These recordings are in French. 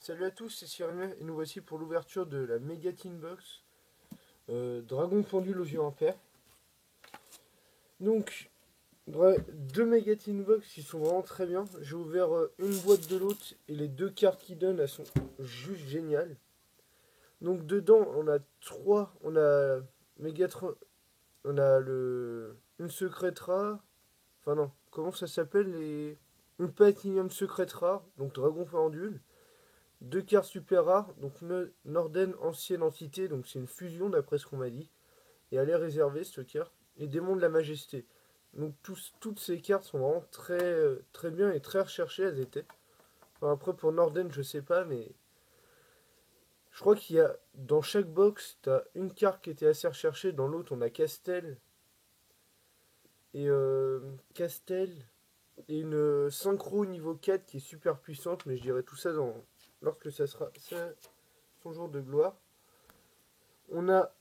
Salut à tous, c'est Cyril et nous voici pour l'ouverture de la Mega Teen Box Dragon Pendule aux yeux impairs. Donc, deux Mega Teen Box qui sont vraiment très bien. J'ai ouvert une boîte de l'autre et les deux cartes qu'ils donnent elles sont juste géniales. Donc, dedans, on a trois. On a Megatron, on a une secrète rare. Enfin, non, comment ça s'appelle une Platinum secrète rare, donc Dragon Pendule. Deux cartes super rares, donc Norden ancienne entité, donc c'est une fusion d'après ce qu'on m'a dit. Et elle est réservée cette carte. Et Démon de la Majesté. Donc toutes ces cartes sont vraiment très bien et très recherchées, elles étaient. Enfin, après pour Norden je sais pas, mais je crois qu'il y a dans chaque box, t'as une carte qui était assez recherchée, dans l'autre on a Castel Castel et une synchro niveau 4 qui est super puissante, mais je dirais tout ça lorsque ça sera son jour de gloire. On a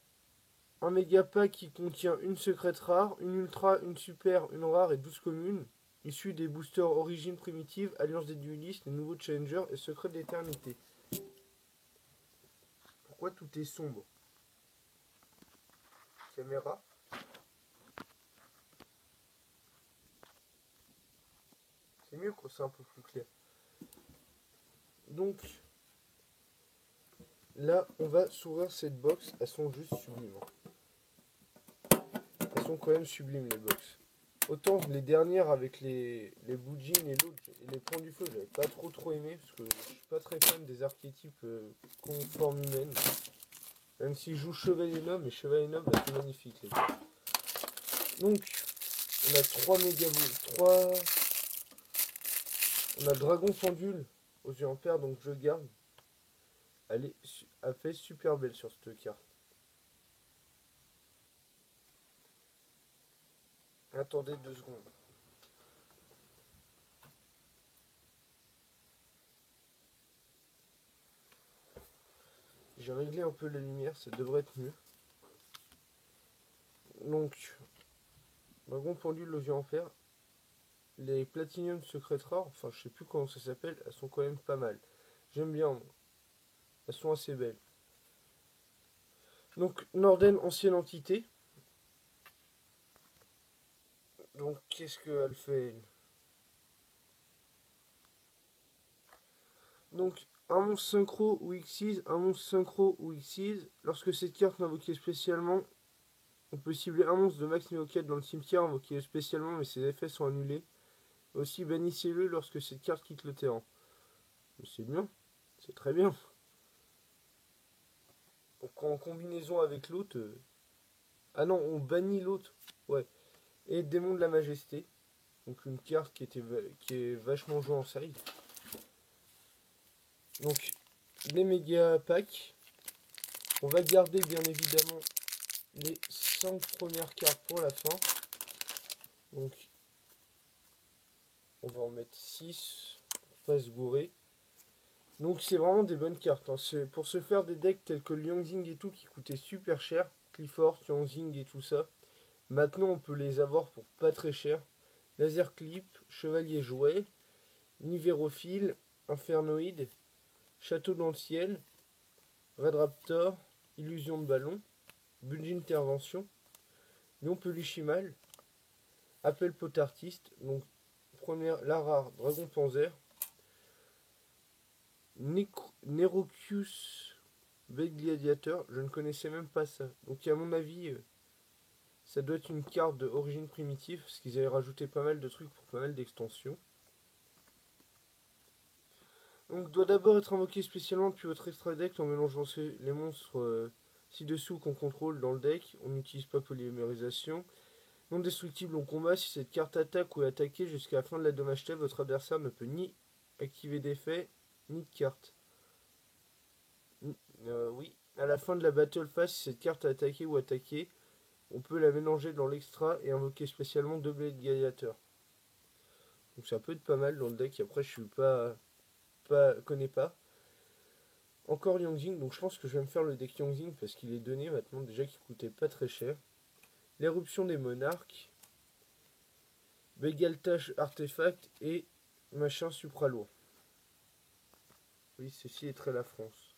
un méga pack qui contient une secrète rare, une ultra, une super, une rare et 12 communes, issues des boosters origine primitive, alliance des duelistes, les nouveaux challengers et secrets d'éternité. Pourquoi tout est sombre? Caméra. C'est mieux quand c'est un peu plus clair. Donc, là, on va s'ouvrir cette box. Elles sont juste sublimes. Elles sont quand même sublimes, les box. Autant les dernières avec les Boujin et l'autre et les Ponts du Feu, j'avais pas trop aimé parce que je suis pas très fan des archétypes conformes humaines. Même si je joue Chevalier Noble, mais Chevalier Noble, c'est magnifique les gars. Donc, on a 3 méga boules, 3. On a Dragon Pendule aux yeux en paire, donc je garde. Elle a fait super belle sur cette carte. Attendez 2 secondes. J'ai réglé un peu la lumière, ça devrait être mieux. Donc, Dragon Pendule aux yeux en fer. Les Platinum Secret Rares, enfin je sais plus comment ça s'appelle, elles sont quand même pas mal. J'aime bien, moi. Elles sont assez belles. Donc, Norden, ancienne entité. Donc, qu'est-ce qu'elle fait? Donc, un monstre synchro ou Xyz, un monstre synchro ou Xyz. Lorsque cette carte est invoquée spécialement, on peut cibler un monstre de max niveau 4 dans le cimetière invoqué spécialement, mais ses effets sont annulés. Aussi, bannissez-le lorsque cette carte quitte le terrain. Mais c'est bien, c'est très bien. Donc, en combinaison avec l'autre. Ah non, on bannit l'autre. Ouais. Et Démon de la Majesté. Donc, une carte qui est vachement jouée en série. Donc, les méga packs. On va garder bien évidemment les 5 premières cartes pour la fin. Donc, on va en mettre 6 pour pas se gourer. Donc, c'est vraiment des bonnes cartes. Hein. Pour se faire des decks tels que Liangzing et tout qui coûtaient super cher, Clifford, Liangzing et tout ça. Maintenant, on peut les avoir pour pas très cher. Laser Clip, Chevalier Jouet, Nivérophile, Infernoïde, Château dans le ciel, Red Raptor, Illusion de ballon, Budget Intervention, Lion Peluchimal, Appel Potartiste, donc première, la rare Dragon Panzer, Nerokius Bête Gladiateur, je ne connaissais même pas ça. Donc à mon avis, ça doit être une carte d'origine primitive, parce qu'ils avaient rajouté pas mal de trucs pour pas mal d'extensions. Donc doit d'abord être invoqué spécialement puis votre extra deck en mélangeant les monstres ci-dessous qu'on contrôle dans le deck. On n'utilise pas polymérisation. Non destructible en combat, si cette carte attaque ou est attaquée jusqu'à la fin de la dommage table, votre adversaire ne peut ni activer d'effet, ni de carte. Oui, à la fin de la battle phase, si cette carte est attaquée ou attaquée, on peut la mélanger dans l'extra et invoquer spécialement 2 blés gladiateurs. Donc ça peut être pas mal dans le deck, après je suis connais pas. Encore Liangzing, donc je pense que je vais me faire le deck Liangzing parce qu'il est donné maintenant déjà qu'il coûtait pas très cher. L'éruption des monarques, Begaltache artefact et machin supralourd. Oui, ceci est très la France.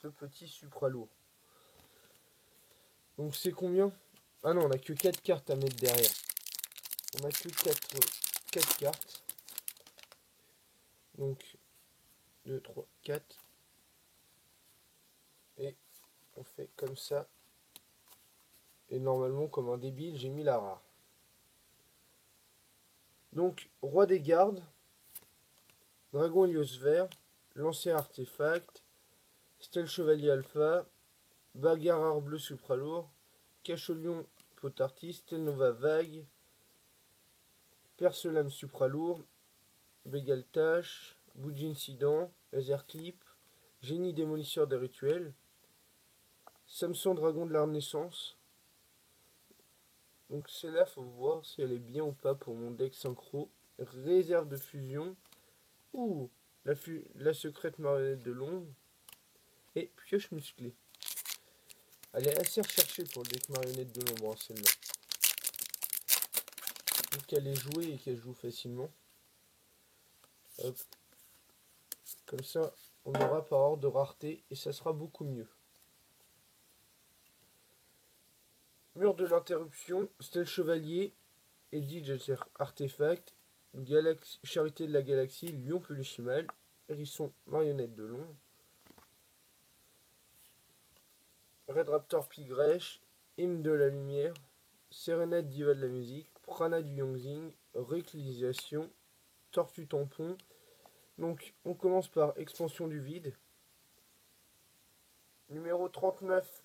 Ce petit Supra lourd. Donc c'est combien? Ah non, on a que 4 cartes à mettre derrière. On a que 4 cartes. Donc 2, 3, 4. Et on fait comme ça. Et normalement, comme un débile, j'ai mis la rare. Donc, roi des gardes, dragon héliosphère, lancer artefact, stèle chevalier alpha, bagarre bleu supralourd, cachelion potartis, stèle nova vague, percelame supralourd, bégaltache, bougie incident, laser clip, génie démolisseur des rituels, Samson dragon de la renaissance. Donc celle-là, faut voir si elle est bien ou pas pour mon deck synchro. Réserve de fusion. Ouh, la secrète marionnette de l'ombre. Et pioche musclée. Elle est assez recherchée pour le deck marionnette de l'ombre, hein, celle-là. Donc qu'elle est jouée et qu'elle joue facilement. Hop. Comme ça, on aura par ordre de rareté et ça sera beaucoup mieux. Mur de l'interruption, stèle chevalier, Edith artefact, charité de la galaxie, lion peluchimal, hérisson marionnette de l'ombre, Red Raptor Pigrèche, hymne de la lumière, sérénade diva de la musique, prana du Yongzing, réclisation, tortue tampon. Donc on commence par expansion du vide. Numéro 39,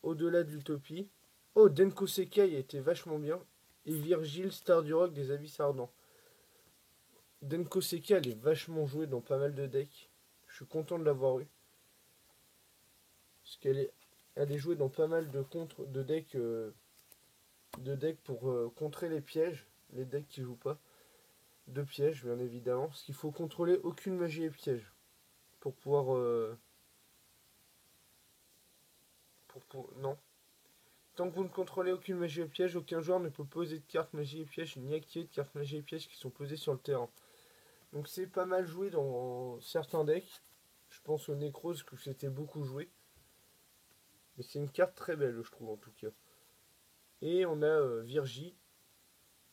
au-delà de l'utopie. Oh, Denko Sekai était vachement bien. Et Virgile, star du rock des abysses ardents. Denko Sekai, elle est vachement jouée dans pas mal de decks. Je suis content de l'avoir eu. Parce elle est jouée dans pas mal de decks pour contrer les pièges. Les decks qui jouent pas. De pièges, bien évidemment. Parce qu'il faut contrôler aucune magie et piège. Pour pouvoir... non. Tant que vous ne contrôlez aucune magie et piège, aucun joueur ne peut poser de cartes magie et piège ni activer de cartes magie et piège qui sont posées sur le terrain. Donc c'est pas mal joué dans certains decks. Je pense au Necrose que c'était beaucoup joué. Mais c'est une carte très belle, je trouve, en tout cas. Et on a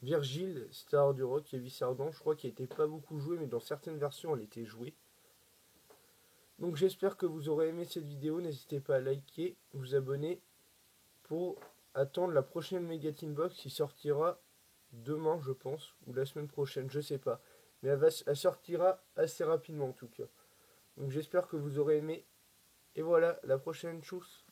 Virgile, star du rock, et Ardent. Je crois qu'elle n'était pas beaucoup jouée, mais dans certaines versions, elle était jouée. Donc j'espère que vous aurez aimé cette vidéo. N'hésitez pas à liker, vous abonner pour attendre la prochaine Megatin Box qui sortira demain, je pense, ou la semaine prochaine, je sais pas. Mais elle sortira assez rapidement en tout cas. Donc j'espère que vous aurez aimé. Et voilà, la prochaine chose.